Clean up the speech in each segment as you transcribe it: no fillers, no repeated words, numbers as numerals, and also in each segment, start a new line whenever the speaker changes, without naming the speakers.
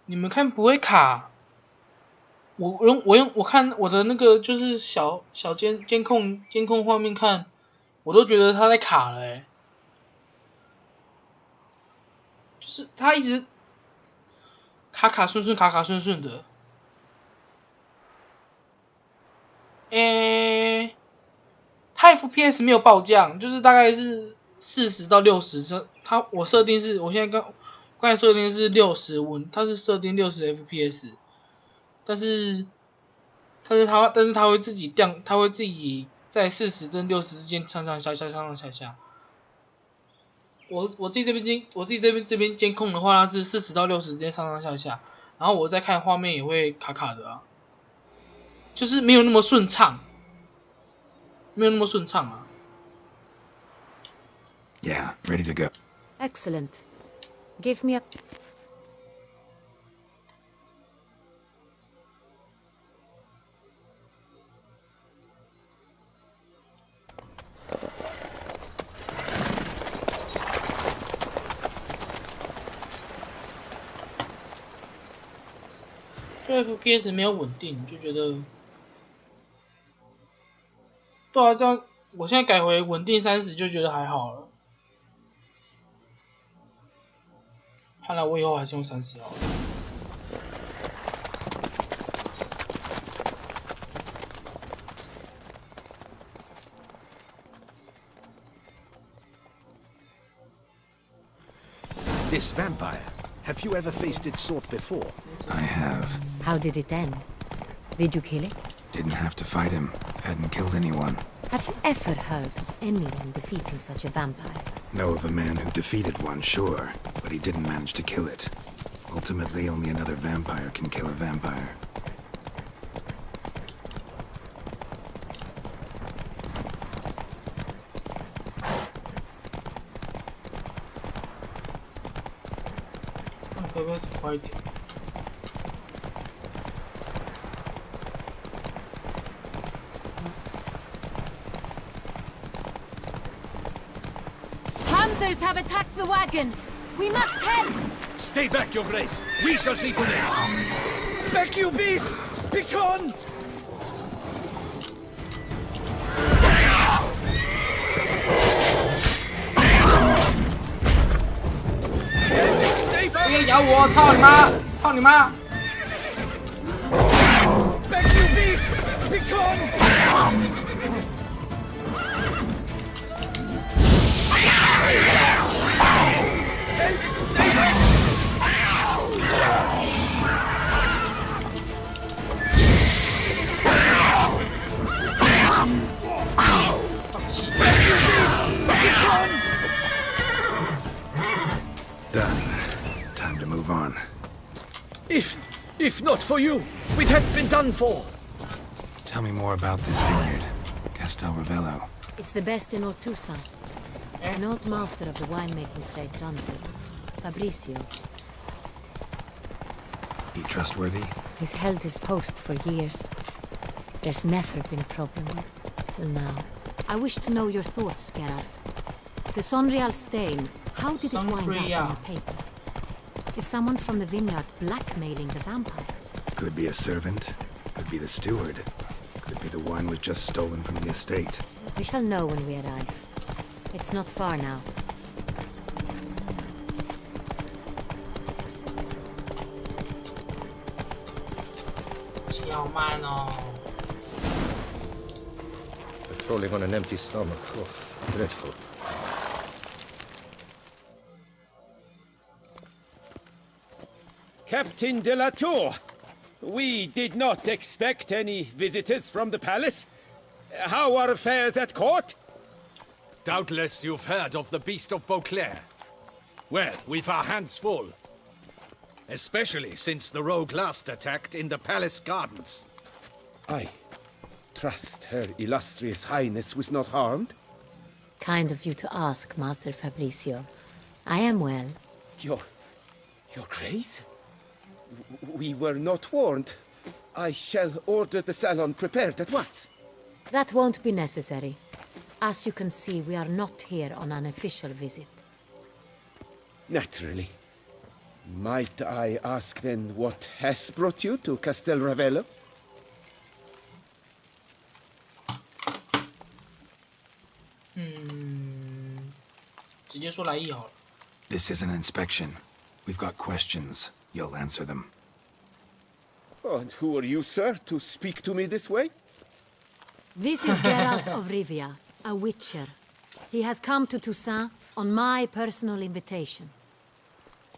你们看不会卡？我看我的那个就是小监控画面看，我都觉得它在卡了就是它一直卡顺的。它 FPS 没有暴降，就是大概是40到60，我设定是，我现在刚才设定是60稳，它是设定60 FPS，但是它会自己降，它会自己在40跟60之间上下。我自己这边监控的话，它是40到60之间上下，然后我再看画面也会卡卡的啊，就是没有那么顺畅，啊。
Yeah, ready to go.
Excellent. Give me a...
就 FPS 没有稳定，就觉得，对啊，这样我现在改回稳定30就觉得还好了。看来我以后还是用30好了。
This vampire, have you ever faced its sort before?
I have.
How did it end? Did you kill it?
Didn't have to fight him. Hadn't killed anyone.
Have you ever heard of anyone defeating such a vampire?
Know of a man who defeated one, sure, but he didn't manage to kill it. Ultimately, only another vampire can kill a vampire.
Okay, let's fight.
Hunters have attacked the wagon! We must help!
Stay back, Your Grace. We shall see to this. Back, you beast! Begone! Save
不要
us!
咬我！操你妈！操你妈！
Back, you beast! Begone! Help! Save us! Begone!
Done. Time to move on.
If not for you, we'd have been done for.
Tell me more about this vineyard. Castel Ravello.
It's the best in Ortusa. An old master of the winemaking trade runs it. Fabrizio.
He trustworthy?
He's held his post for years. There's never been a problem. Till now. I wish to know your thoughts, Geralt. The Sonreal stain, how did it wind up in the paper? Is someone from the vineyard blackmailing the vampire?
Could be a servant. Could be the steward. Could be the wine was just stolen from the estate.
We shall know when we arrive. It's not far now.
Patrolling on an empty stomach. Oh, dreadful.
Captain de la Tour, we did not expect any visitors from the palace. How are affairs at court?
Doubtless you've heard of the Beast of Beauclair. Well, we've our hands full. Especially since the rogue last attacked in the palace gardens.
I trust Her Illustrious Highness was not harmed.
Kind of you to ask, Master Fabrizio. I am well.
Your Grace? We were not warned. I shall order the salon prepared at once.
That won't be necessary. As you can see, we are not here on an official visit.
Naturally. Might I ask then what has brought you to Castel Ravello?
直接说来意好了。
This is an inspection. We've got questions. You'll answer them.
Oh, and who are you, sir, to speak to me this way?
This is Geralt of Rivia, a witcher. He has come to Toussaint on my personal invitation.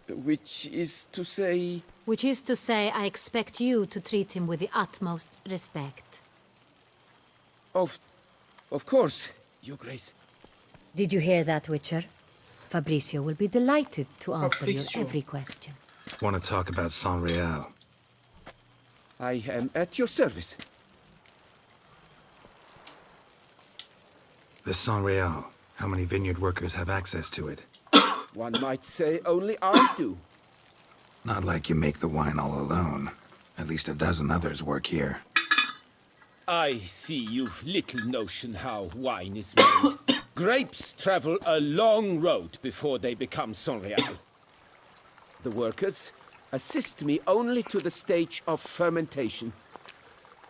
Which is to say...
Which is to say, I expect you to treat him with the utmost respect.
Of course, Your Grace.
Did you hear that, Witcher? Fabricio will be delighted to answer your
Fabricio.
every question.
Want to talk about San Real?
I am at your service.
The San Real. How many vineyard workers have access to it?
One might say only I do.
Not like you make the wine all alone. At least a dozen others work here.
I see you've little notion how wine is made. Grapes travel a long road before they become Sonreal. The workers assist me only to the stage of fermentation.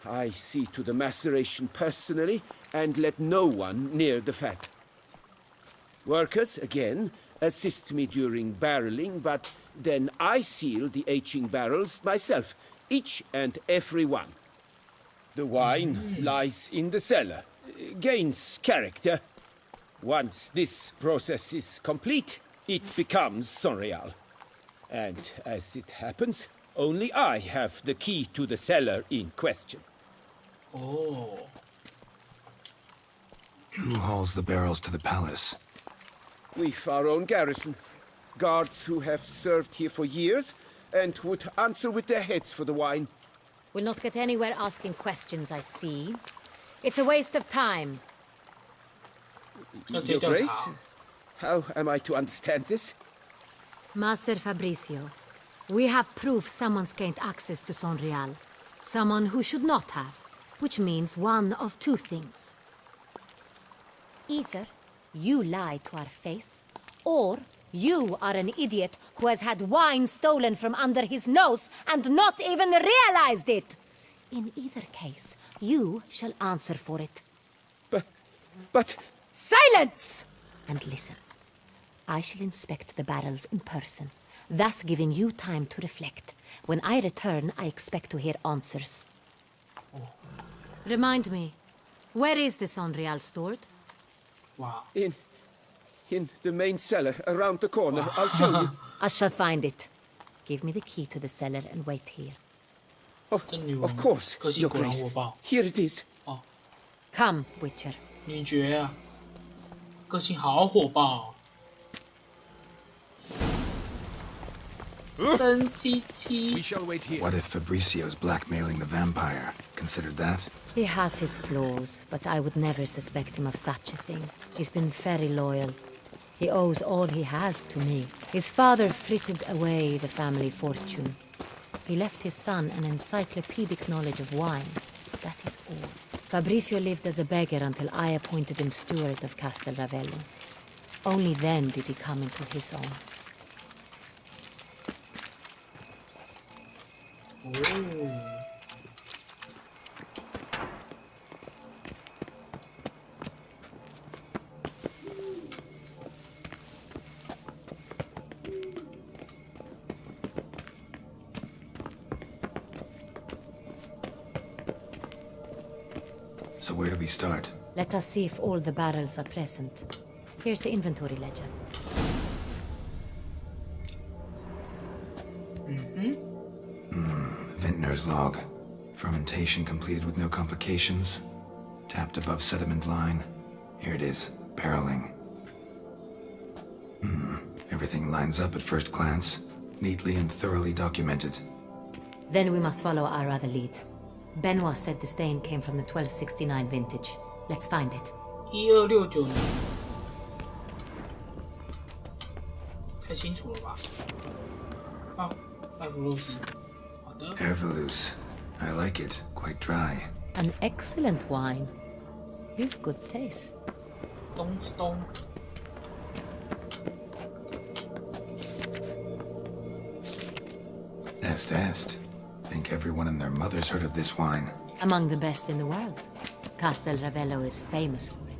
I see to the maceration personally and let no one near the fat. Workers, again, assist me during barreling, but then I seal the aging barrels myself, each and every one. The wine lies in the cellar, gains character. Once this process is complete, it becomes Sonreal. And as it happens, only I have the key to the cellar in question.
哦，
Who hauls the barrels to the palace?
We've our own garrison. Guards who have served here for years and would answer with their heads for the wine.
We'll not get anywhere asking questions, I see. It's a waste of time.
要直接
Your
调
Grace,
查。
how am I to understand this?
Master Fabricio, we have proof someone's gained access to Sonreal. Someone who should not have. Which means one of two things. Either you lie to our face, or you are an idiot who has had wine stolen from under his nose and not even realized it. In either case, you shall answer for it.
But...
Silence! And listen. I shall inspect the barrels in person, thus giving you time to reflect. When I return, I expect to hear answers. Remind me, where is this Sonreal stored?
哇，
In the main cellar, around the corner. I'll show you.
I shall find it. Give me the key to the cellar and wait here.
Oh,
这女王
of course,
个性
Your
果然
Grace.
火爆。
Here it is.
Come, Witcher.
女爵啊，个性好火爆、哦。生七
We
七，
shall wait here.
What if Fabricio's blackmailing the vampire? Considered that?
He has his flaws, but I would never suspect him of such a thing. He's been very loyal. He owes all he has to me. His father frittered away the family fortune. He left his son an encyclopedic knowledge of wine. That is all. Fabricio lived as a beggar until I appointed him steward of Castel Ravello. Only then did he come into his own.
哦，
So where do we start?
Let us see if all the barrels are present. Here's the inventory ledger.
Vintner's log. Fermentation completed with no complications. Tapped above sediment line. Here it is. Barreling. Everything lines up at first glance. Neatly and thoroughly documented.
Then we must follow our other lead. Benoit said the stain came from the 1269 vintage. Let's find it.
1269年，太清楚了吧？啊，艾弗洛斯，好的，
Ervelus. I like it. Quite dry.
An excellent wine. You've good taste.
咚咚，
Est. Think everyone and their mother's heard of this wine.
Among the best in the world. Castel Ravello is famous for it.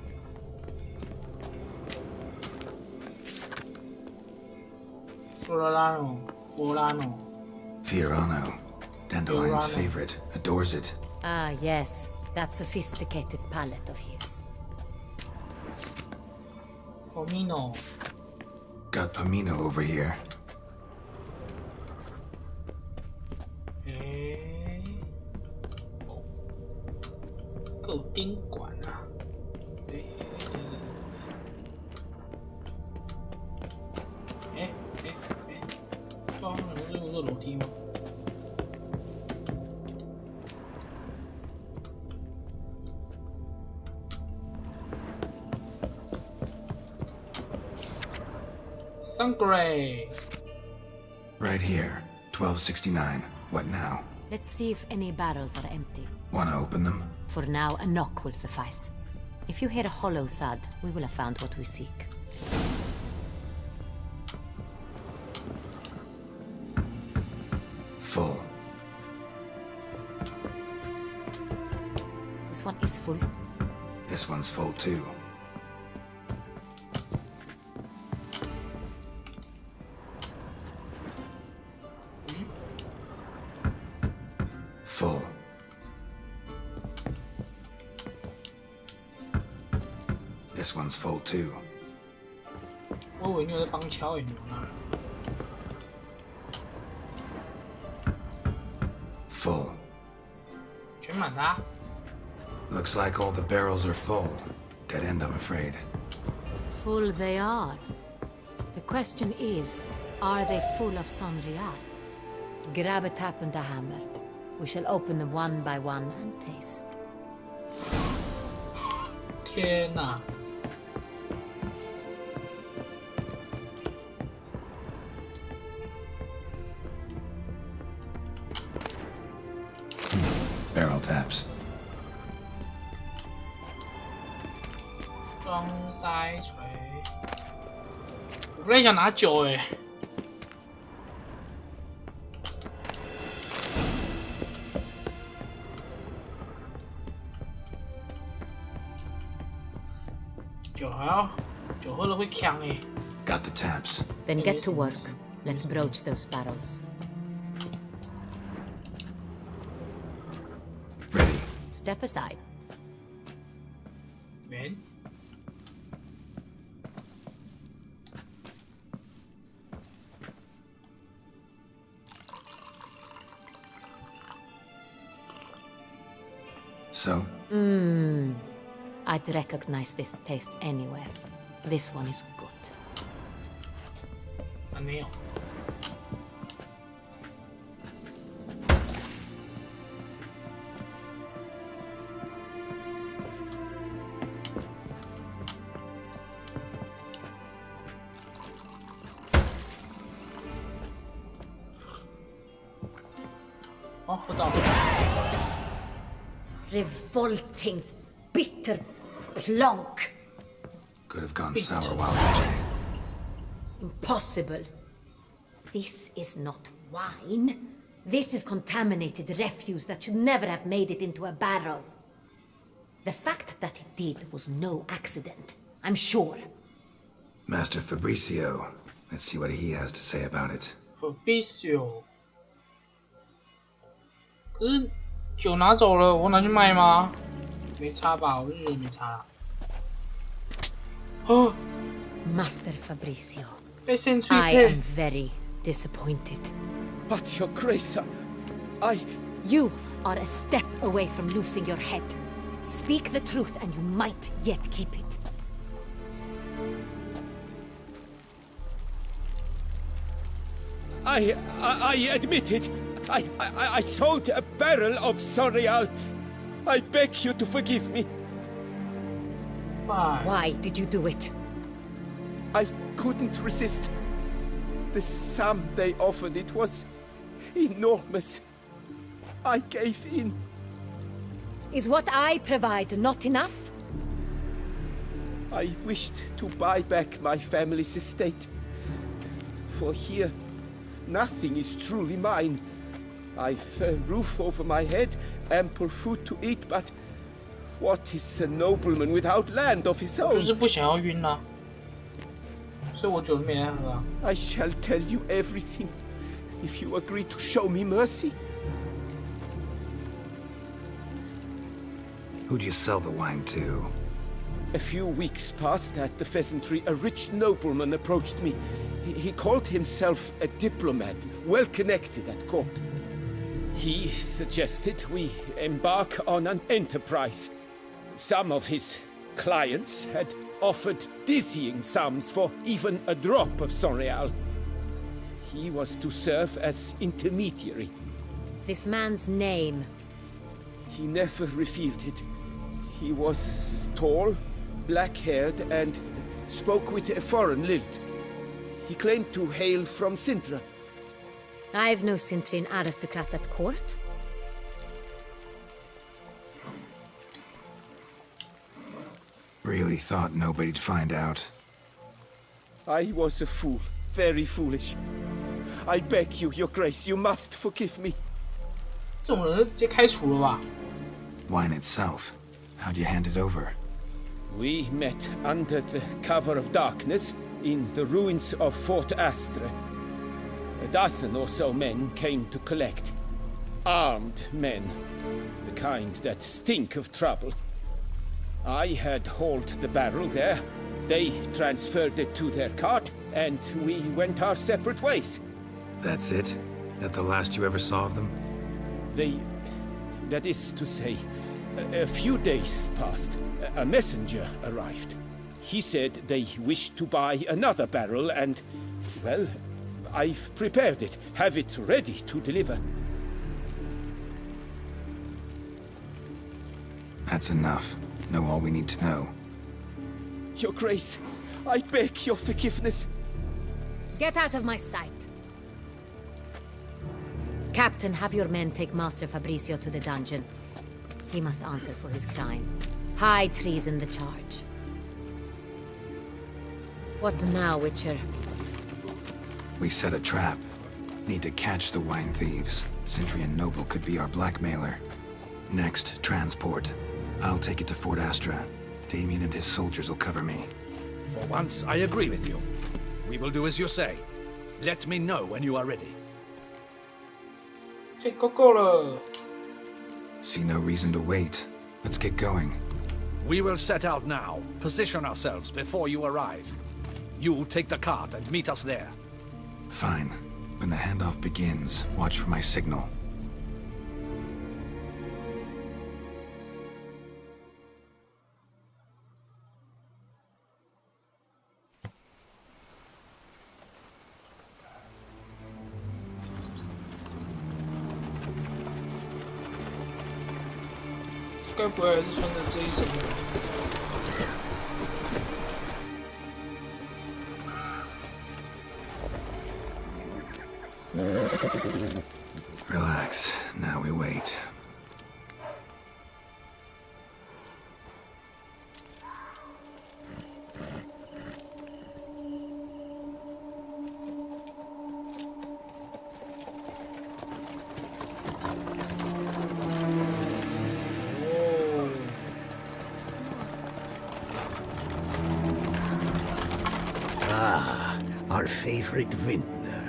Fiorano.
Fiorano. Dandelion's favorite. Adores it.
Ah, yes. That sophisticated palate of his.
Pomino.
Got Pomino over here.
Cầu宾馆啊。对啊，这不是楼梯吗？ Sangre.
Right here. 1269. What now?
Let's see if any barrels are empty.
Wanna open them?
For now, a knock will suffice. If you hear a hollow thud, we will have found what we seek.
Full.
This one is full.
This one's full too. Full. This one's full too.
我以为你有在帮敲你呢。
Full.
全满的啊。
Looks like all the barrels are full. Dead end, I'm afraid.
Full they are. The question is, are they full of Sanrial? Grab a tap and a hammer. We shall open them one by one and taste.
天哪！
Barrel taps.
装塞锤。我本来想拿酒诶。酒喝了会呛诶。
Got the taps.
Then get to work. Let's broach those barrels.
Ready.
Step aside.
Ven.
So?
I'd recognize this taste anywhere. This one is good.
啊没有。哦，喝到了。
Revolting, bitter plonk.
Could have gone sour while raging.
Impossible. This is not wine. This is contaminated refuse that should never have made it into a barrel. The fact that it did was no accident, I'm sure.
Master Fabricio. Let's see what he has to say about it.
Fabricio。可是酒拿走了，我拿去卖吗？没差吧，我就觉得没差。哦，
Master Fabricio,
被先吹
I
配
am。very disappointed.
But your grace, I...
You are a step away from losing your head. Speak the truth and you might yet keep it.
I admit it. I sold a barrel of Sonreal. I beg you to forgive me.
Why did you do it?
I couldn't resist. The sum they offered, it was enormous. I gave in.
Is what I provide not enough?
I wished to buy back my family's estate. For here, nothing is truly mine. I've a roof over my head, ample food to eat, but what is a nobleman without land of his
就
own?
是不想要晕啊，所以我酒都没来喝啊。
I shall tell you everything if you agree to show me mercy.
Who do you sell the wine to?
A few weeks past at the Pheasantry, a rich nobleman approached me. He called himself a diplomat, well connected at court. He suggested we embark on an enterprise. Some of his clients had offered dizzying sums for even a drop of Sonreal. He was to serve as intermediary.
This man's name.
He never revealed it. He was tall, black-haired, and spoke with a foreign lilt. He claimed to hail from Sintra.
I've no Cintrin aristocrat at court.
Really thought nobody'd find out.
I was a fool, very foolish. I beg you, Your Grace, you must forgive me.
这种人就直接开除了吧。
Wine itself. How'd you hand it over?
We met under the cover of darkness in the ruins of Fort Astre. A dozen or so men came to collect. Armed men, the kind that stink of trouble. I had hauled the barrel there. They transferred it to their cart, and we went our separate ways.
That's it? That the last you ever saw of them?
That is to say, a few days passed. A messenger arrived. He said they wished to buy another barrel and, well, I've prepared it. Have it ready to deliver.
That's enough. Know all we need to know.
Your Grace, I beg your forgiveness.
Get out of my sight. Captain, have your men take Master Fabrizio to the dungeon. He must answer for his crime. High treason the charge. What now, Witcher?
We set a trap. Need to catch the wine thieves. Centrian Noble could be our blackmailer. Next, transport. I'll take it to Fort Astra. Damien and his soldiers will cover me.
For once, I agree with you. We will do as you say. Let me know when you are ready.
这够了。
See no reason to wait. Let's get going.
We will set out now. Position ourselves before you arrive. You take the cart and meet us there.
Fine. When the handoff begins, watch for my signal.
Relax, 该不会还是穿着这一身吧？
Relax. Now we wait.
Our favorite vintner.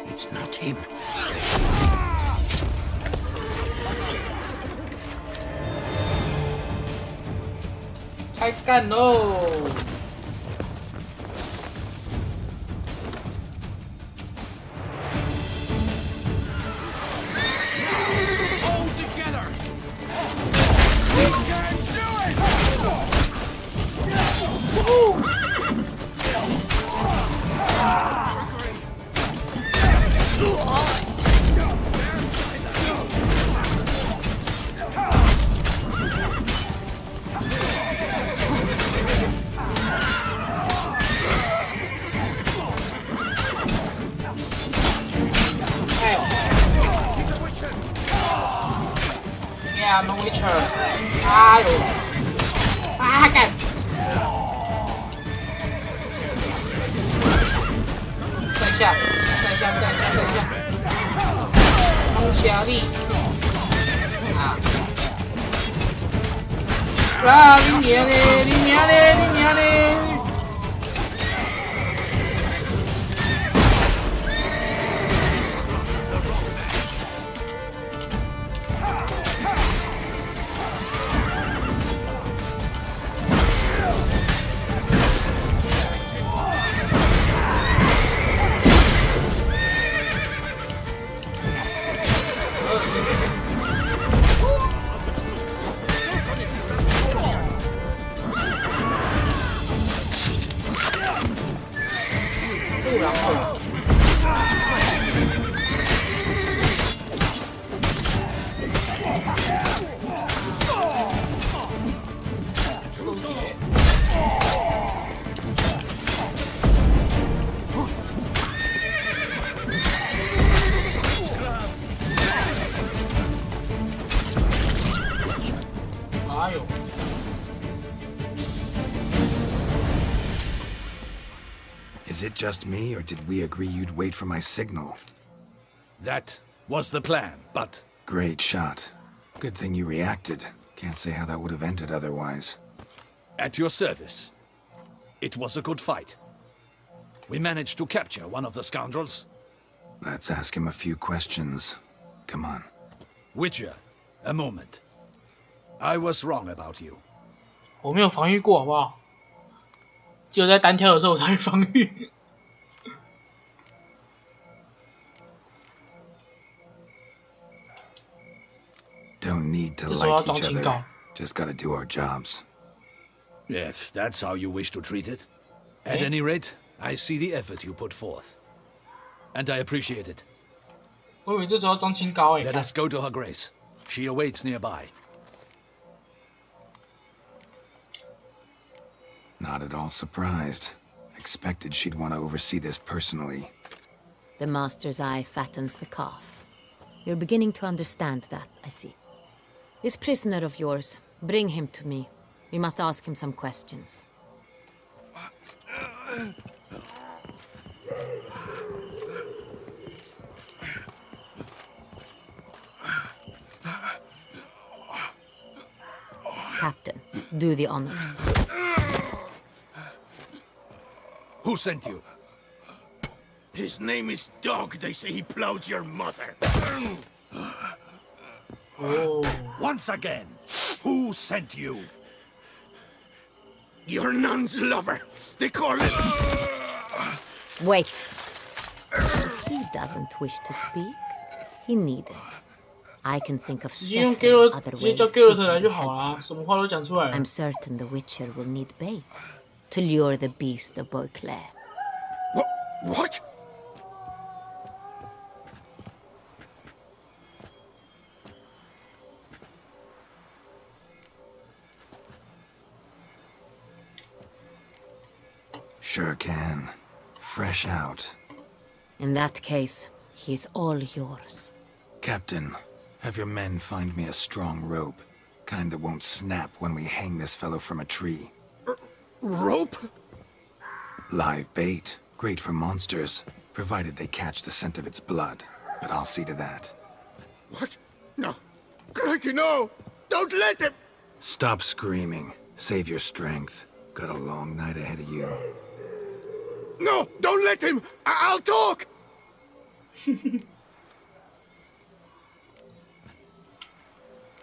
It's not him.
开干喽！
Our
Yeah, no Witcher。哎呦！啊干！再下，再下，再下，再下。龙虾力。啊！啊！你娘嘞！你娘嘞！你娘嘞！然后。哎呦！
Is it just me, or did we agree you'd wait for my signal?
That was the plan, but...
Great shot. Good thing you reacted. Can't say how that would have ended otherwise.
At your service. It was a good fight. We managed to capture one of the scoundrels.
Let's ask him a few questions. Come on.
Witcher, a moment. I was wrong about you.
我没有防御过，好不好？只有在单挑的时候我才会防御。
Don't need to
这时候要
like
装
each
清高。
other. Just gotta do our jobs.
If that's how you wish to treat it. At any rate, I see the effort you put forth. And I appreciate it.
我以为这时候要装清高
Let us go to her grace. She awaits nearby.
Not at all surprised. Expected she'd want to oversee this personally.
The master's eye fattens the calf. You're beginning to understand that, I see. This prisoner of yours, bring him to me. We must ask him some questions. Captain, do the honors.
Who sent you?
His name is Dog. They say he plowed your mother.
Oh.
Once again, who sent you?
Your nun's lover. They call it...
Wait. He doesn't wish to speak. He needn't. I can think of
直接用
several
Geralt，
other
直接
ways
叫
he
Geralt
can
来
be
就好啦，
helpful.
什么话都讲出来了
I'm。certain the Witcher will need bait to lure the beast of Beauclair.
What?
Sure can. Fresh out.
In that case, he's all yours.
Captain, have your men find me a strong rope. Kind that won't snap when we hang this fellow from a tree.
Rope?
Live bait. Great for monsters, provided they catch the scent of its blood. But I'll see to that.
What? No. Crikey, no! Don't let him!
Stop screaming. Save your strength. Got a long night ahead of you.
No! Don't let him! I'll talk!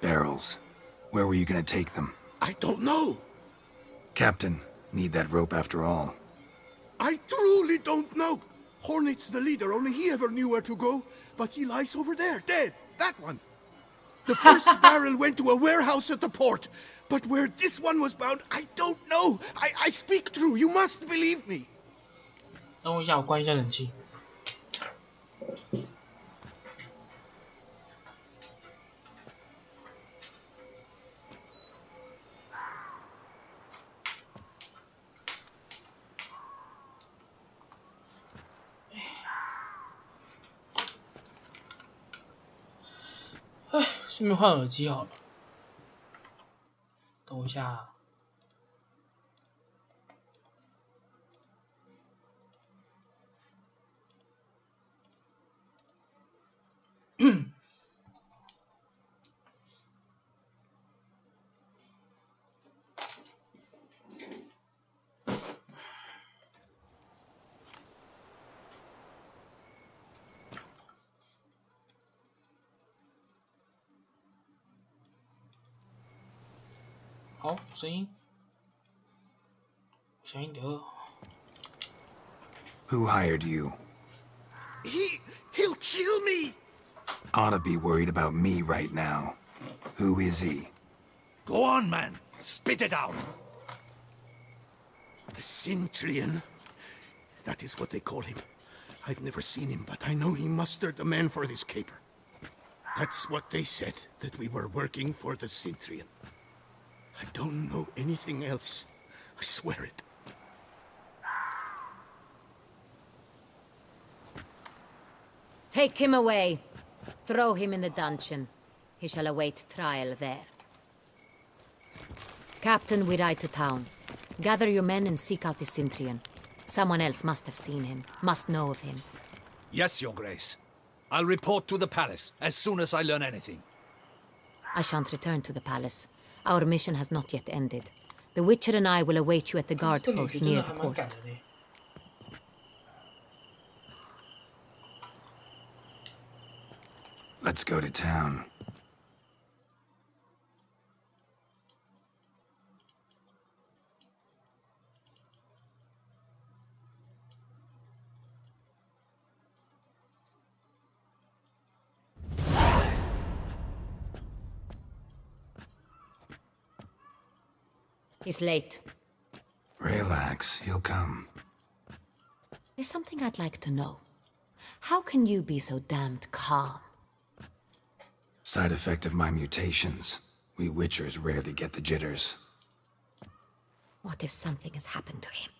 Barrels. Where were you gonna take them?
I don't know.
Captain, need that rope after all.
I truly don't know. Hornet's the leader, only he ever knew where to go. But he lies over there, dead. That one. The first barrel went to a warehouse at the port. But where this one was bound, I don't know. I speak true. You must believe me.
等我一下，我关一下冷气。哎，顺便换耳机好了。等我一下啊。好，声音，小心点。
Who hired you?
He'll kill me!
Ought to be worried about me right now. Who is he?
Go on, man. Spit it out.
The Centurion. That is what they call him. I've never seen him, but I know he mustered the men for this caper. That's what they said, that we were working for the Centurion. I don't know anything else. I swear it.
Take him away. Throw him in the dungeon. He shall await trial there. Captain, we ride to town. Gather your men and seek out the Centurion. Someone else must have seen him, must know of him.
Yes, Your Grace. I'll report to the palace as soon as I learn anything.
I shan't return to the palace. Our mission has not yet ended. The Witcher and I will await you at the guard post near the port.
Let's go to town.
He's late.
Relax, he'll come.
There's something I'd like to know. How can you be so damned calm?
Side effect of my mutations. We Witchers rarely get the jitters.
What if something has happened to him?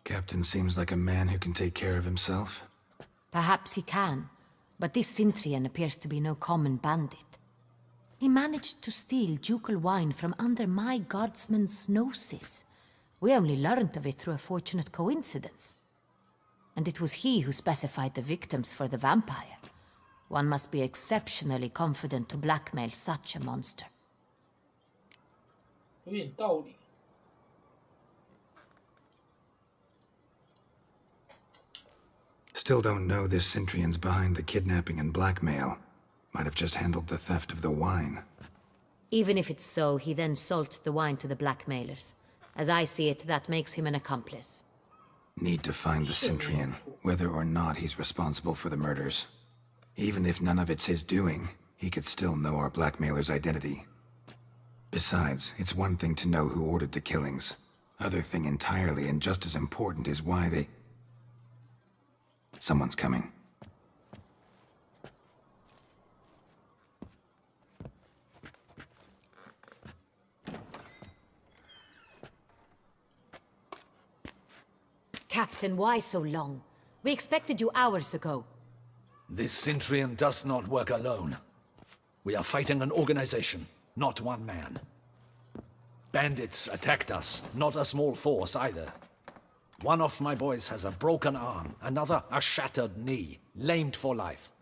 Captain seems like a man who can take care of himself.
Perhaps he can, but this Centurion appears to be no common bandit. He managed to steal ducal wine from under my guardsman's noses. We only learned of it through a fortunate coincidence. And it was he who specified the victims for the vampire. One must be exceptionally confident to blackmail such a monster.
有点道理。
Still don't know this Centurion's behind the kidnapping and blackmail. Might have just handled the theft of the wine.
Even if it's so, he then sold the wine to the blackmailers. As I see it, that makes him an accomplice.
Need to find the Centurion, whether or not he's responsible for the murders. Even if none of it's his doing, he could still know our blackmailer's identity. Besides, it's one thing to know who ordered the killings. Other thing entirely, and just as important, is why they... Someone's coming.
Captain, why so long? We expected you hours ago.
This Centurion does not work alone. We are fighting an organization, not one man. Bandits attacked us, not a small force either. One of my boys has a broken arm, another a shattered knee, lamed for life.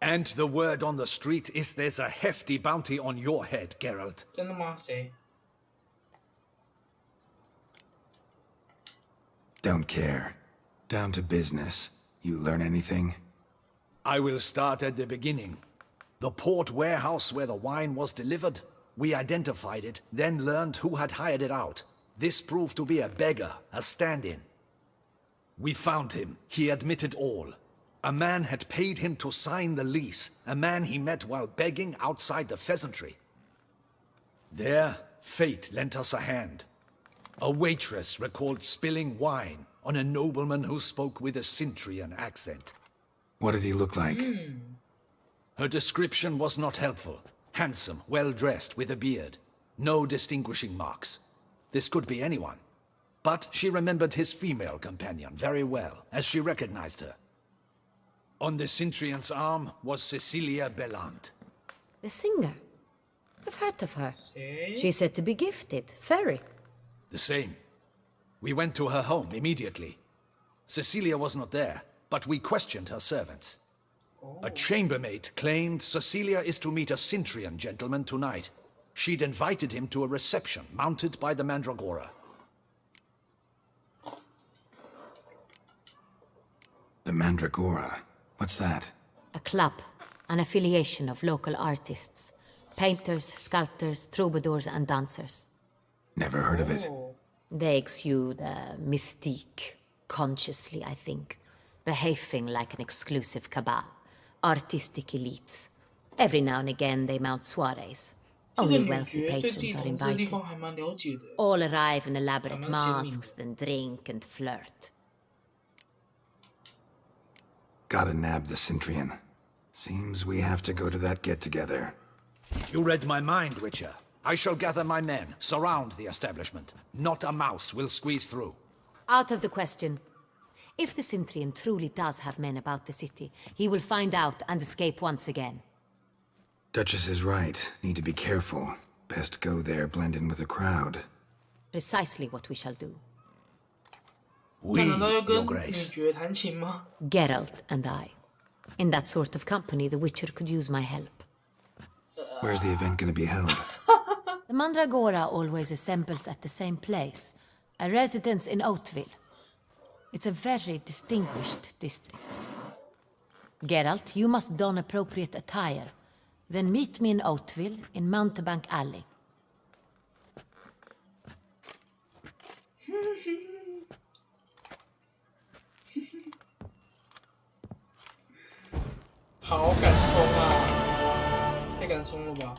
And the word on the street is there's a hefty bounty on your head, Geralt.
真的吗？谁？
Don't care. Down to business. You learn anything?
I will start at the beginning. The port warehouse where the wine was delivered. We identified it, then learned who had hired it out. This proved to be a beggar, a stand-in. We found him. He admitted all. A man had paid him to sign the lease, a man he met while begging outside the pheasantry. There, fate lent us a hand. A waitress recalled spilling wine on a nobleman who spoke with a Centurion accent.
What did he look like?
Her description was not helpful. Handsome, well-dressed, with a beard. No distinguishing marks. This could be anyone. But she remembered his female companion very well, as she recognized her. On the Centurion's arm was Cecilia Bellant.
The singer? I've heard of her.
谁？
She's said to be gifted. Fairy.
The same. We went to her home immediately. Cecilia was not there, but we questioned her servants. A chambermaid claimed Cecilia is to meet a Cintrian gentleman tonight. She'd invited him to a reception mounted by the Mandragora.
The Mandragora? What's that?
A club, an affiliation of local artists. Painters, sculptors, troubadours and dancers.
Never heard of it.
They exude mystique, consciously, I think. Behaving like an exclusive cabal. Artistic elites. Every now and again they mount soirees.
这个
Only
女
wealthy
爵对自己
patrons are
统治的地
invited.
方还蛮了解的。
All arrive in elaborate
Come on, Celine.
masks, then drink and flirt.
Gotta nab the Cintrian. Seems we have to go to that get-together.
You read my mind, Witcher. I shall gather my men, surround the establishment. Not a mouse will squeeze through.
Out of the question. If the Cintrian truly does have men about the city, he will find out and escape once again.
Duchess is right. Need to be careful. Best go there, blend in with the crowd.
Precisely what we shall do.
We,
那难道要
Your
跟女
Grace.
爵弹琴吗？
Geralt and I. In that sort of company, the Witcher could use my help.
Where's the event gonna be held?
The Mandragora always assembles at the same place, a residence in Oatville. It's a very distinguished district. Geralt, you must don appropriate attire. Then meet me in Oatville, in Mountebank Alley.
好敢冲啊！太敢冲了吧！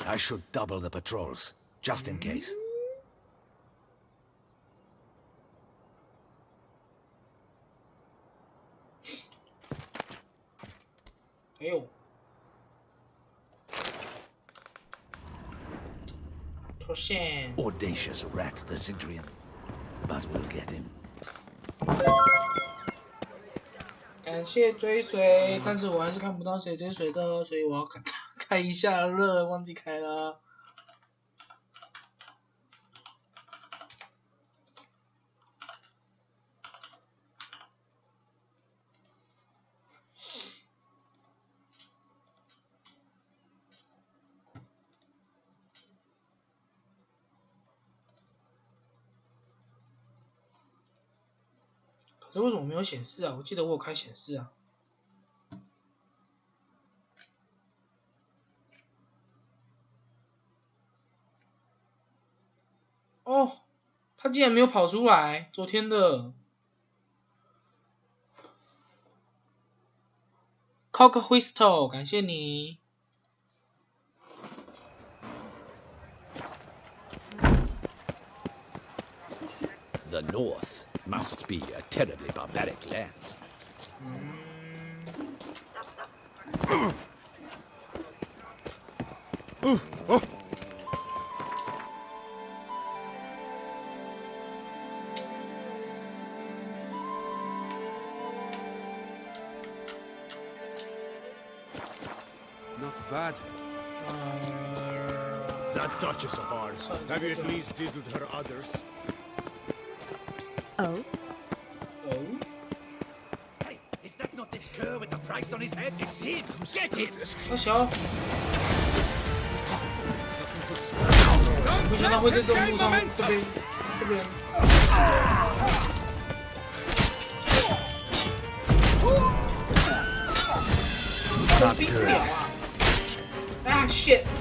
I should double the patrols, just in case.
哎呦，脱线！
Audacious rat, the Cintrian. But we'll get him.
感谢追随，但是我还是看不到谁追随的，所以我要开一下了，忘记开了。可是为什么没有显示啊？我记得我有开显示啊。哦，他竟然没有跑出来，昨天的。Cock Whistle， 感谢你。
The North must be a terribly barbaric land.
Not bad.
That Duchess of ours. Have you at least diddled her others?
Oh?
Oh?
Hey, is that not this cur with the price on his head? It's him! Get it!
大小。没想到会在这种路上这边。这冰表啊！啊 shit！
Get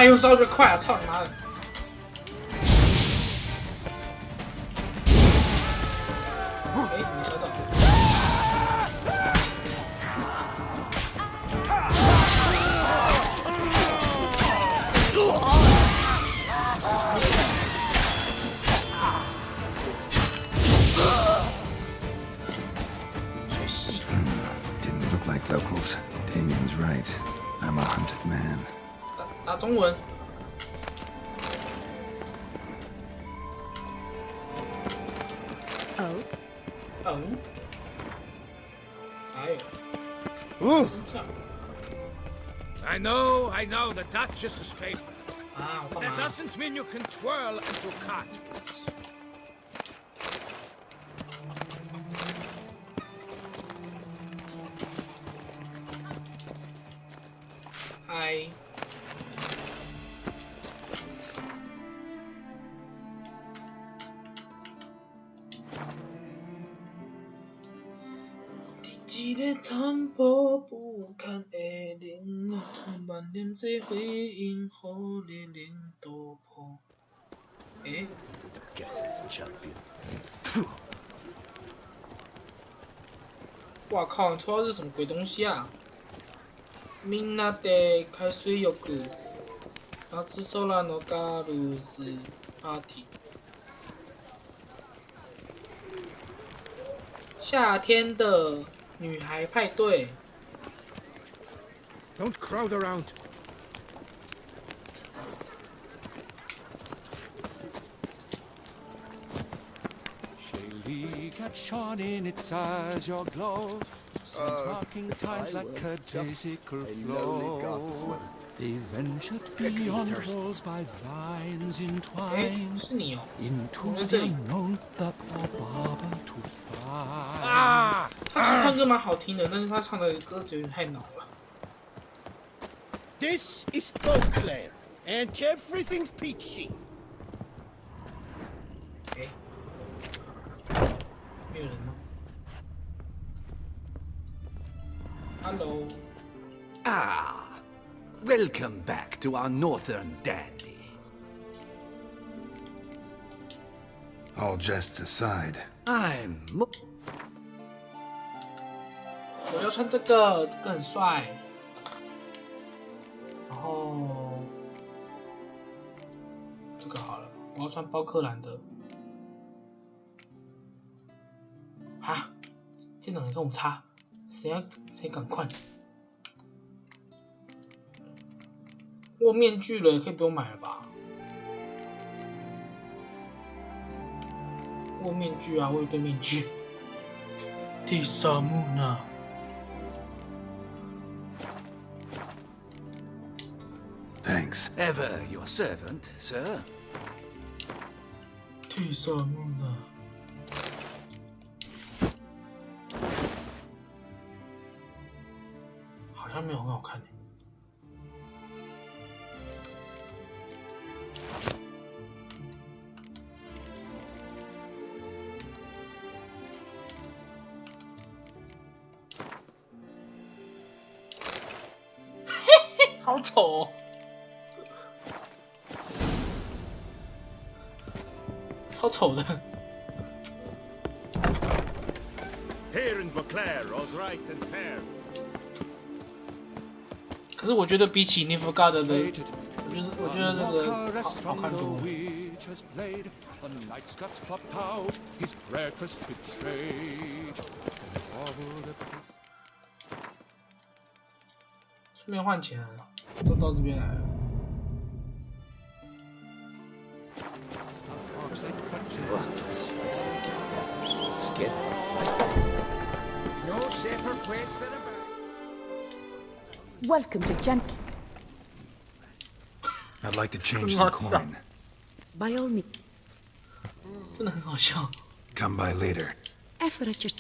用烧就快啊！操你妈的！哎，没烧到。学戏。
Didn't look like locals. Damien's right. I'm a hunted man.
打中文。
Oh.
哦。哎呦。真巧。
I know, the Duchess is favored.
啊，我
But
干
that
嘛？
doesn't mean you can twirl and do cartwheels.
嗨。一个残破不堪的灵魂，万念这回应，互你领导破。诶，
Guess it's champion.
哇靠！你抽到是什么鬼东西啊？みんなで海水浴、夏空のガールズパーティー。夏天的女孩派对。
Don't crowd around.
Shaylee got shone in its eyes, your glow. Marking times like a daisical flow. They ventured beyond walls by vines
诶，
entwined.
是你哦。
Into
在
the
这里。
unknown, the poor barber to find.
啊！他其实唱歌蛮好听的，但是他唱的歌词有点太恼了。
This is Beauclair, and everything's peachy.
诶，没有人吗 ？Hello。
Ah, welcome back to our northern dandy.
All jests aside,
I'm
我要穿这个，这个很帅。然后这个好了，我要穿包克兰的。啊，这两个跟我差，谁赶快？我面具了，可以不用买了吧？我面具啊，我有一堆面具。第三幕呢？
thanks.
ever your servant, sir.
第三幕呢？好像没有很好看。好丑哦！超丑的。
Here in Beauclair, all's right and fair.
可是我觉得比起 Nilfgaard 的，我觉得那个好看多了。
The night's guts flopped out, his breakfast betrayed.
顺便换钱了，都到这边来了。
What a specimen. Skip the fight.
No safer place than a bird.
Welcome to Gen.
I'd like to change some coin.
By all means.
真的很好笑。
Come by later.
Effort just.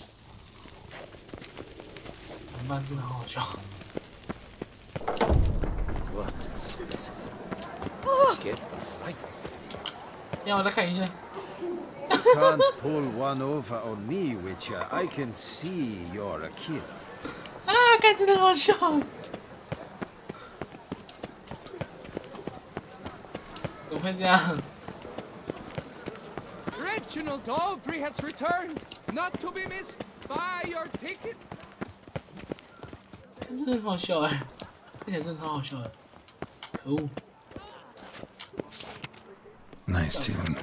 怎么办？真的很好笑。
What a specimen. Skip the fight.
让我再看一下。
Can't pull one over on me, Witcher. I can see you're a killer.
啊，看真的好笑。会这样？
Reginald Aubrey has returned, not to be missed. Buy your ticket.
真的很好笑哎，看起来真的超好笑的。可恶。
Nice tune.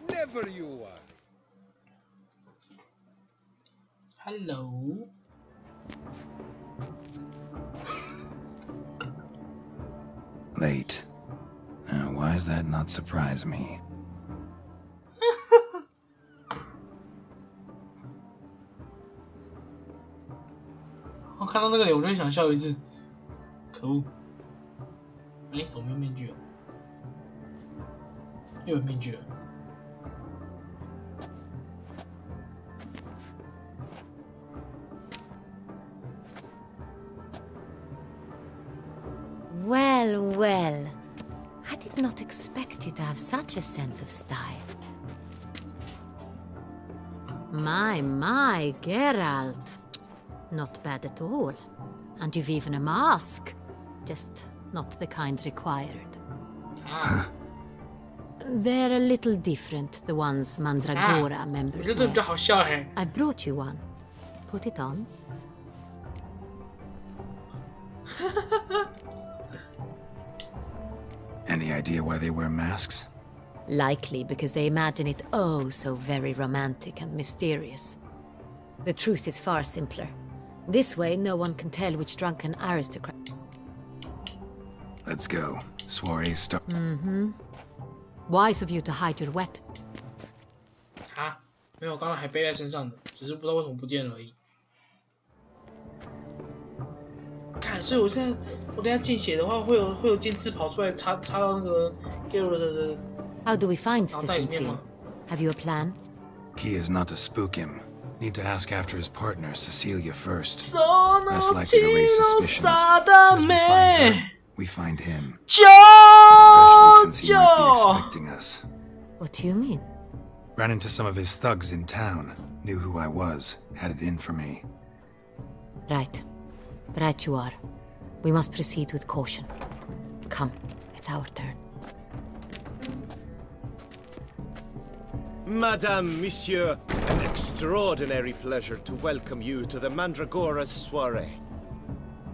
Never you are.
Hello.
Late. Why does that not surprise me?
我看到那个脸，我就想笑一次。可恶！哎，怎么没有面具了？又有面具了。
Well, well. I did not expect you to have such a sense of style. My, Geralt. Not bad at all. And you've even a mask. Just not the kind required.
Ah.
They're a little different, the ones Mandragora members wear. I've brought you one. Put it on.
Any idea why they wear masks?
Likely because they imagine it oh so very romantic and mysterious. The truth is far simpler. This way, no one can tell which drunken aristocrat.
Let's go. Soiree start.
Wise of you to hide your weapon.
啊，没有，刚刚还背在身上的，只是不知道为什么不见了而已。看，所以我现在我等下进血的话，会有剑刺跑出来插到那个 Geralt 的。
How do we find the
脑袋里面
Symphony?
吗？
Have you a plan?
Key is not to spook him. Need to ask after his partner, Cecilia, first.
Sono
Less likely to raise suspicions.
stata
As soon as we find
me.
her, we find him.
Jojo!
Especially since he might be expecting us.
What do you mean?
Ran into some of his thugs in town. Knew who I was. Had it in for me.
Right. Right you are. We must proceed with caution. Come, it's our turn.
Madame, Monsieur, an extraordinary pleasure to welcome you to the Mandragora's soiree.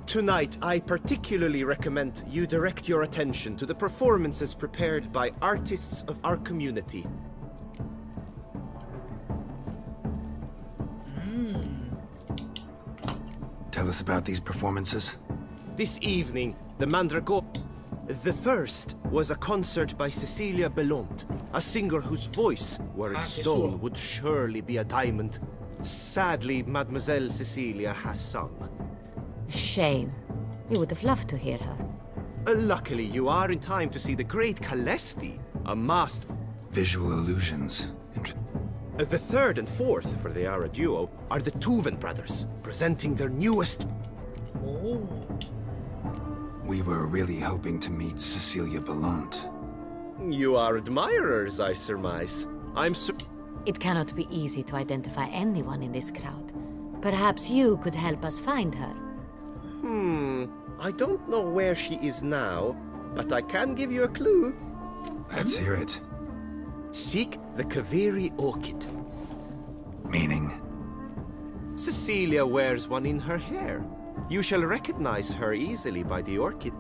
Tonight, I particularly recommend you direct your attention to the performances prepared by artists of our community.
Tell us about these performances.
This evening, the Mandragora... The first was a concert by Cecilia Belont, a singer whose voice, were it stone, would surely be a diamond. Sadly, Mademoiselle Cecilia has sung.
Shame. We would have loved to hear her.
Luckily, you are in time to see the great Calesti, a master...
Visual illusions.
The third and fourth, for they are a duo, are the Tuven brothers, presenting their newest...
Oh.
We were really hoping to meet Cecilia Belont.
You are admirers, I surmise. I'm
It cannot be easy to identify anyone in this crowd. Perhaps you could help us find her.
I don't know where she is now, but I can give you a clue.
Let's hear it.
Seek the Kaveri orchid.
Meaning?
Cecilia wears one in her hair. You shall recognize her easily by the orchid.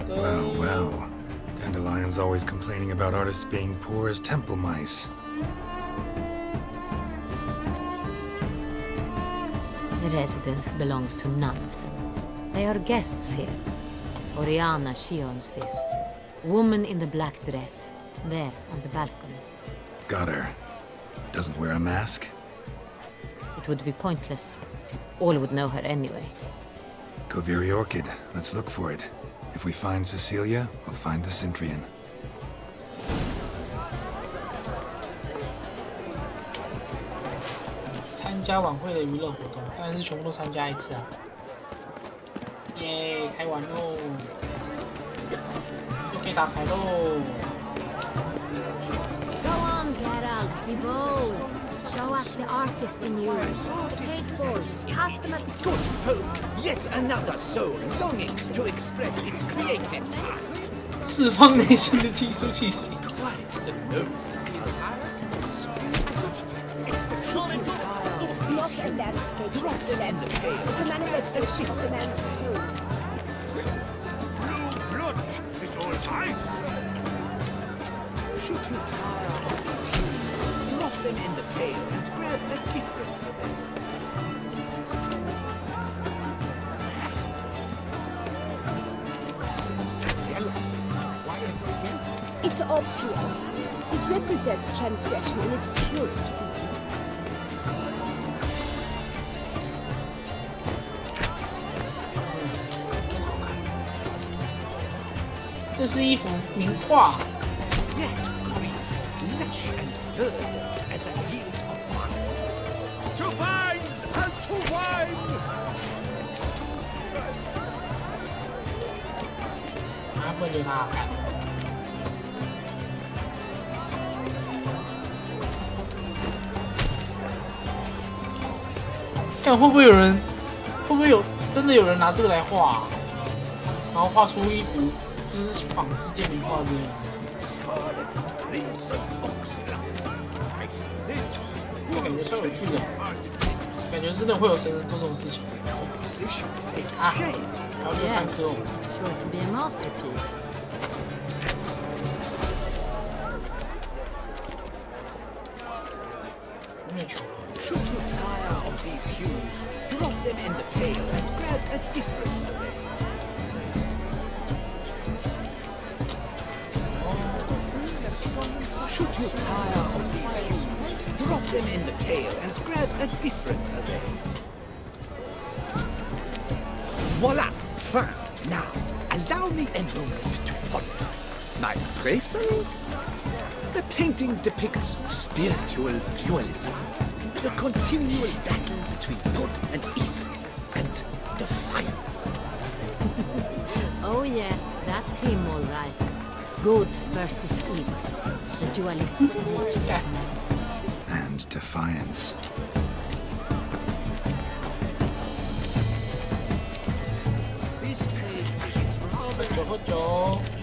Well, well. Dandelion's always complaining about artists being poor as temple mice.
The residence belongs to none of them. They are guests here. Oriana, she owns this. Woman in the black dress. There, on the balcony.
Got her. Doesn't wear a mask?
It would be pointless. All would know her anyway.
Koviri Orchid. Let's look for it. If we find Cecilia, we'll find the Centrian.
参加晚会的娱乐活动，当然是全部都参加一次啊！耶，开完喽，就可以打牌喽。
Go on, Geralt, be bold. Show us the artist in you. The cake balls, cast them at the
Good folk, yet another soul longing to express its creative side.
释放内心的技术气息。
It's not a landscape. Drop the land. It's a manifestation of the man's soul.
Blue blood is all ice.
Should you tire of these hues, drop them in the pail and grab a different way. Yellow. Why ever yellow?
It's obvious. It represents transgression in its purest form.
这是一幅名画。
Yet green, lush and verdant as a field of vines.
To vines and to wine.
啊，不觉得它好看？看会不会有人，会不会有真的有人拿这个来画、然后画出一幅就是仿世界名画这样子？
Scarlet and crimson oxblood. Nice lips.
这感觉超有趣的，感觉真的会有神人做这种事情。
Composition takes
啊，
shape.
然后就上
Yes,
课哦。
it's sure to be a masterpiece.
Should you tire of these hues, drop them in the pail and grab a different array. Should you tire of these hues, drop them in the pail and grab a different array. Voila! Fine. Now, allow me a moment to ponder. My appraisal? The painting depicts spiritual dualism, the continual battle between good and evil, and defiance.
Oh yes, that's him all right. Good versus evil. The dualistic nature.
And defiance.
This page is rather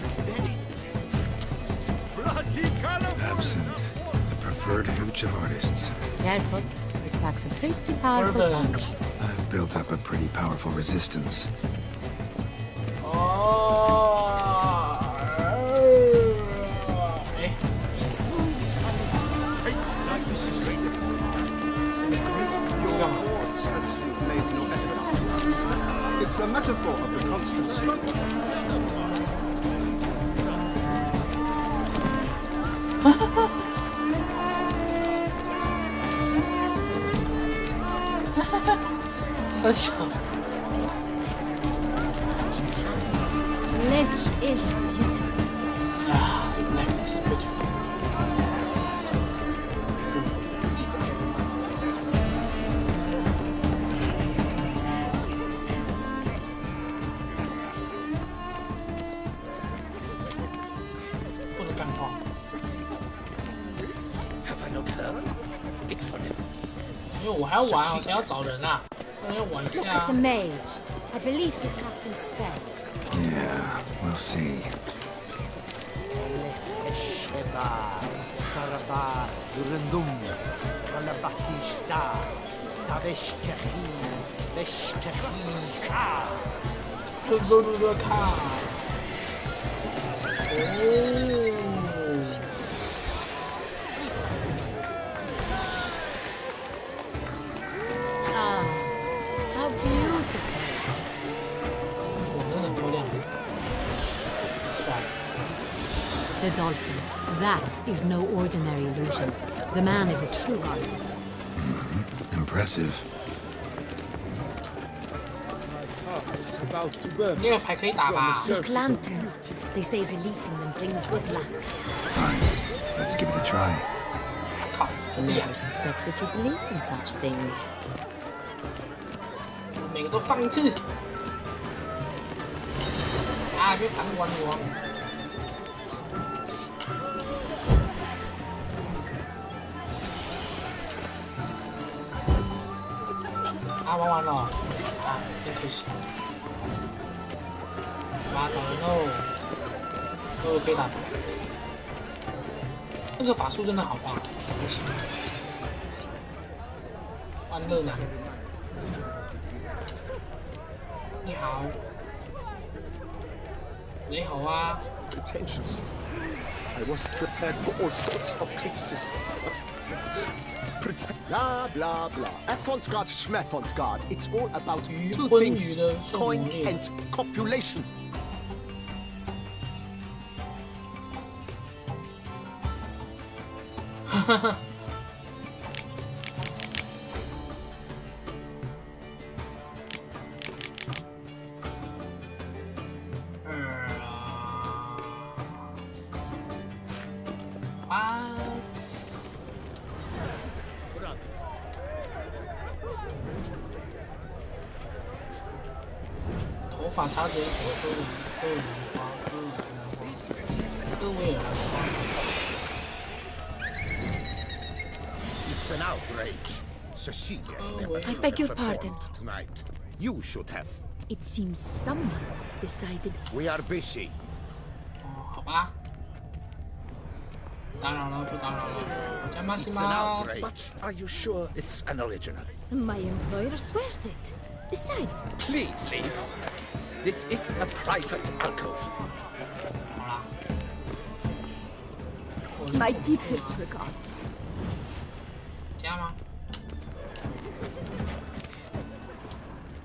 it's very
Bloody colorful.
Absinthe, the preferred hooch of artists.
Careful, it packs a pretty powerful
Perfect.
punch.
I've built up a pretty powerful resistance.
哦，哎，
Takes like this is great.
这干嘛？
As you've made no effort to understand. It's a metaphor of the constant struggle.
三小。
Life is beautiful.
Ah, life is beautiful. 不能干话，
Have I not heard? It's on it.
因为我还要玩，我才要找人啊，当然要玩一
Look
下
at
啊
the。mage. I believe he's casting spells.
Yeah, we'll see.
Sheba, Saraba, Urundum, Kalabakista, Saveshkehi, Veshkehi, Ka.
多多多多看。哦。
Ah, how beautiful.
我真的很漂亮。帅。
The dolphins. That is no ordinary illusion. The man is a true artist.
Impressive.
About to burst
那个牌可以打
from a
吧？
Look,
surface of
lanterns. They say releasing them brings good luck.
Fine. Let's give it a try.
靠，很厉害
Never，suspected you believed in such things.
每个都放一次。啊，别盘玩我。啊，玩完了，啊，真可惜。打人喽，可以打。那个法术真的好棒，我喜欢。欢乐男，你好，你好啊。
Pretentious. I was prepared for all sorts of criticism, but blah blah blah. Avant-garde, schmavant-garde. It's all about two things: coin and copulation.
哈哈。头发插着一朵科尔兰花，科维尔兰花。
It's an outrage. Cecilia never
I beg your pardon.
Tonight. You should have.
It seems someone decided.
We are busy.
哦，好吧。打扰了，不打扰了。邪魔し
It's an
ます。
outrage. But are you sure it's an original?
My employer swears it. Besides,
Please leave. This is a private alcove.
好啦。
My deepest regards.
加吗？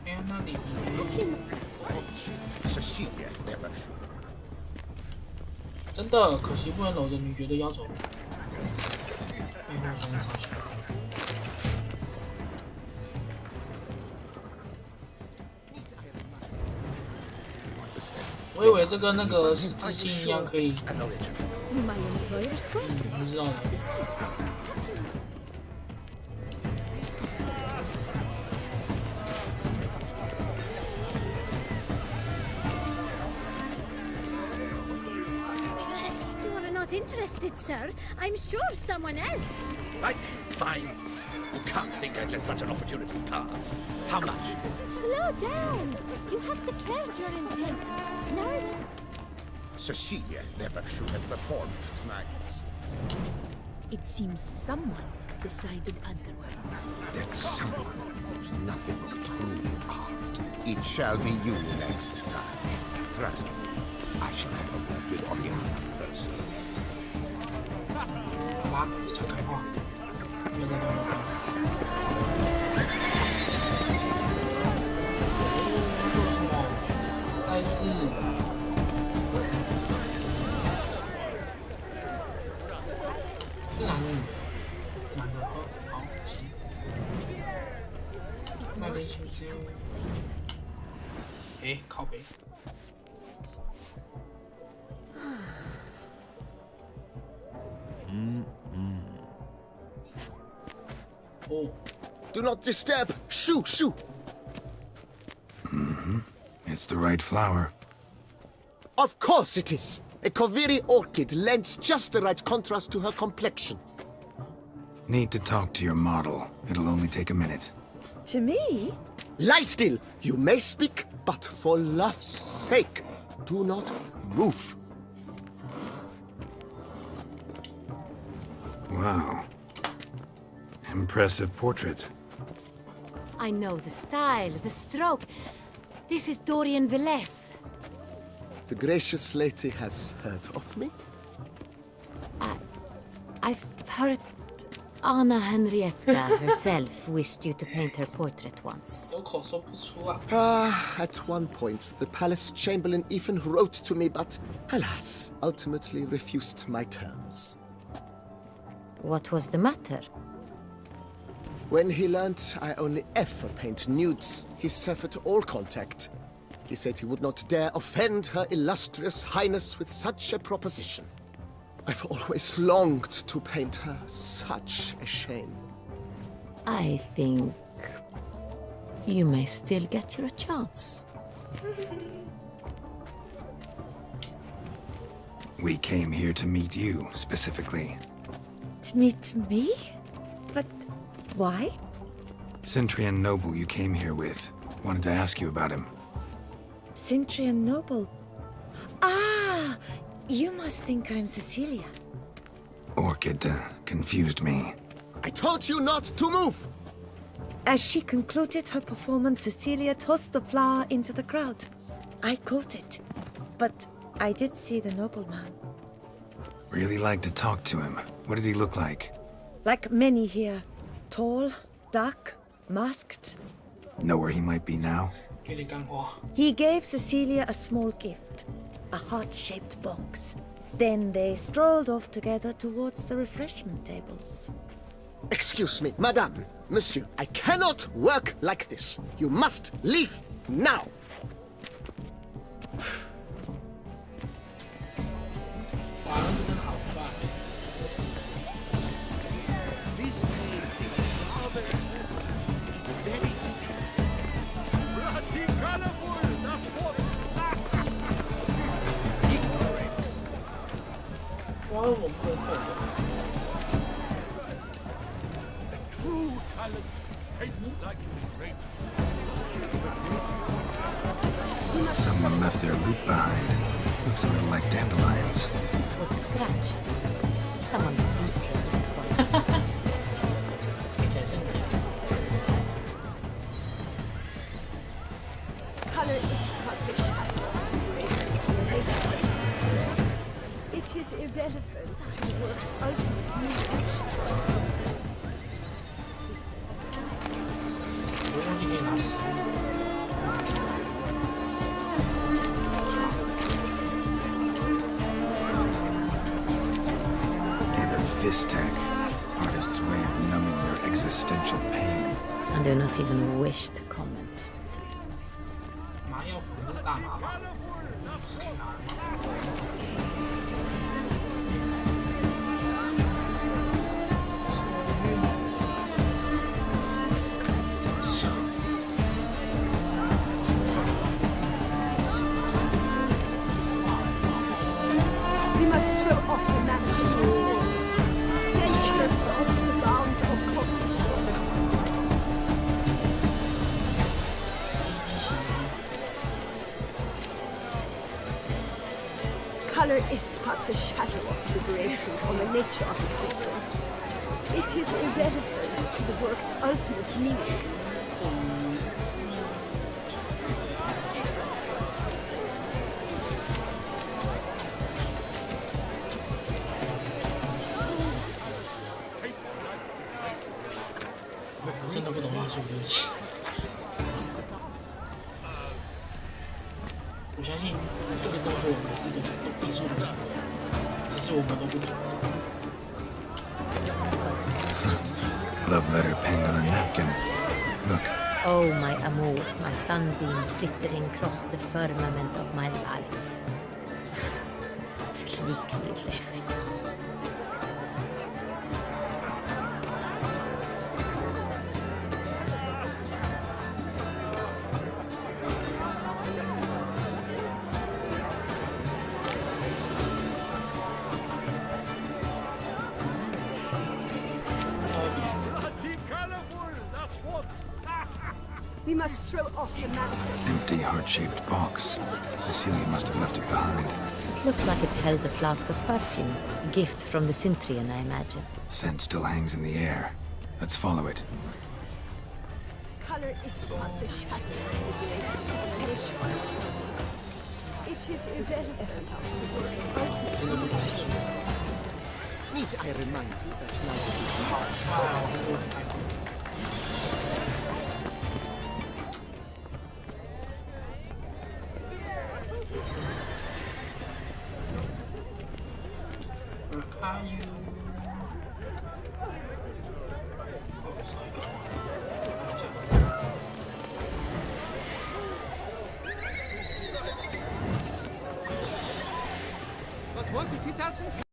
哎呀，那里
Cecilia never should.
真的可惜不能搂着女爵的腰走。哎，我想想想。我以为这跟那个十字星一样可以，
my employer swears it.
不知道的。
Interested, sir. I'm sure someone else.
Right, fine. You can't think I'd let such an opportunity pass. How much?
Slow down. You have declared your intent. No.
Cecilia never should have performed tonight.
It seems someone decided otherwise.
That someone knows nothing of true art. It shall be you next time. Trust me, I shall have a word with Oriana personally.
好吧，想开话，没有在聊天。做什么？还是男的女的？男的，好，行。那边兄弟。哎，靠北。 Oh.
Do not disturb! Shoo, shoo!
It's the right flower.
Of course it is! A Koviri orchid lends just the right contrast to her complexion.
Need to talk to your model. It'll only take a minute.
To me?
Lie still! You may speak, but for love's sake, do not move.
Wow. Impressive portrait.
I know the style, the stroke. This is Dorian Velez.
The gracious lady has heard of me?
I've heard Anna Henrietta herself wished you to paint her portrait once.
有口说不出啊。
At one point, the palace chamberlain even wrote to me, but alas, ultimately refused my terms.
What was the matter?
When he learnt I only ever paint nudes, he severed all contact. He said he would not dare offend her illustrious highness with such a proposition. I've always longed to paint her. Such a shame.
I think you may still get your chance.
We came here to meet you, specifically.
To meet me? But why?
Centrian noble you came here with. Wanted to ask you about him.
Centrian noble. Ah, you must think I'm Cecilia.
Orchid confused me.
I told you not to move!
As she concluded her performance, Cecilia tossed the flower into the crowd. I caught it, but I did see the nobleman.
Really like to talk to him. What did he look like?
Like many here. Tall, dark, masked.
Know where he might be now?
He gave Cecilia a small gift, a heart-shaped box. Then they strolled off together towards the refreshment tables.
Excuse me, madame, monsieur, I cannot work like this. You must leave now.
This painting is rather... It's very...
Bloody colorful, that's what. True talent hates like rain.
Someone left their loot behind. Looks a little like dandelions.
This was scratched. Someone beat him once.
Color is published at existence. It is irrelevant to the work's ultimate meaning.
Fistech. Artist's way of numbing their existential pain.
I do not even wish to comment.
We must throw off the manacles of war. Friendship brought the bounds of competition. Color is but the shadow of deliberations on the nature of existence. It is irrelevant to the work's ultimate meaning.
Love letter penned on a napkin. Look.
Oh, my amour, my sunbeam flittering across the firmament of my life. Trickly refuse.
Bloody colorful, that's what.
We must throw off the manacles.
Empty heart-shaped box. Cecilia must have left it behind.
It looks like it held a flask of perfume. A gift from the Cintrian, I imagine.
Scent still hangs in the air. Let's follow it.
Color is but the shadow of deliberations of existence. It is irrelevant to the work's ultimate meaning.
Need I remind you that now
But what if he doesn't?